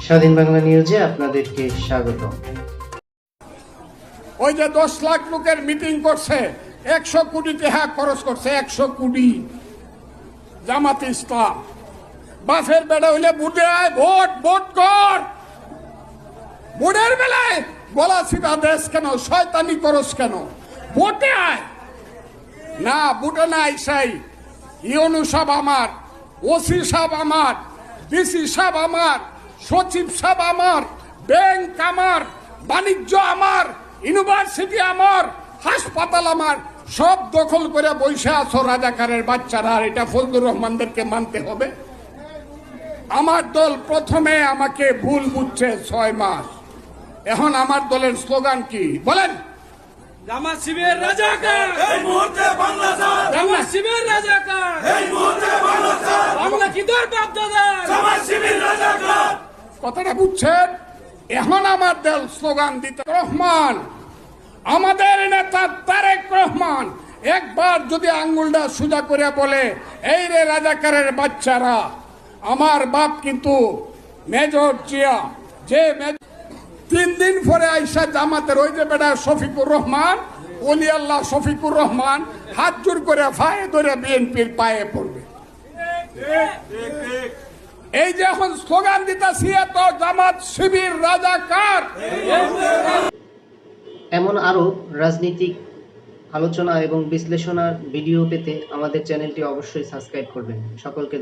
স্বাধীন বাংলা নিউজে আপনাদেরকে স্বাগত। ওই যে 10 লাখ লোকের মিটিং করছে, 100 কোটি টাকা খরচ করছে, 100 কোটি জামাতে ইসলাম। বাসের বেড়া হইলে বুটে আয়, ভোট ভোট কর। ভোটের বেলায় গলা সিধা দেশ কেন, শয়তানি করস কেন? ভোটে আয় না, বুটে না আইসাই। ইউনু সাহেব আমার, ওসি সাহেব আমার, ডিসি সাহেব আমার, সচিব সাহেব আমার, ব্যাংক আমার, বাণিজ্য আমার, ইউনিভার্সিটি আমার, হাসপাতাল আমার, সব দখল করে বসে আছো রাজাকারের বাচ্চারা। আর এটা ফজলুর রহমানদেরকে মানতে হবে। আমার দল প্রথমে আমাকে ভুল বুঝছে 6 মাস। এখন আমার দলের স্লোগান কি বলেন? জামাত শিবির রাজাকার, এই মুহূর্তে বাংলা ছাড়। জামাত শিবির রাজাকার, এই মুহূর্তে বাংলা ছাড়। বাংলা কি তোর বাপ দাদা? জামাত শিবির রাজাকার। কথাটা বুঝছেন? এখন আমার দল স্লোগান দিতে রহমান, আমাদের নেতা তারেক রহমান একবার যদি আঙ্গুলটা সোজা করে বলে, এই রে রাজাকারের বাচ্চারা, আমার বাপ কিন্তু মেজর জিয়া, যে 3 দিন পরে আইসা জামাতের ওই যে বেটা শফিকুর রহমান, ওলি আল্লাহ শফিকুর রহমান হাত জোর করে পায়ে ধরে বিএনপির পায়ে পড়বে। এই যে এখন স্লোগান দিতেছি, তো জামাত শিবির রাজাকার। এমন আরও রাজনৈতিক আলোচনা এবং বিশ্লেষণার ভিডিও পেতে আমাদের চ্যানেলটি অবশ্যই সাবস্ক্রাইব করবেন। সকলকে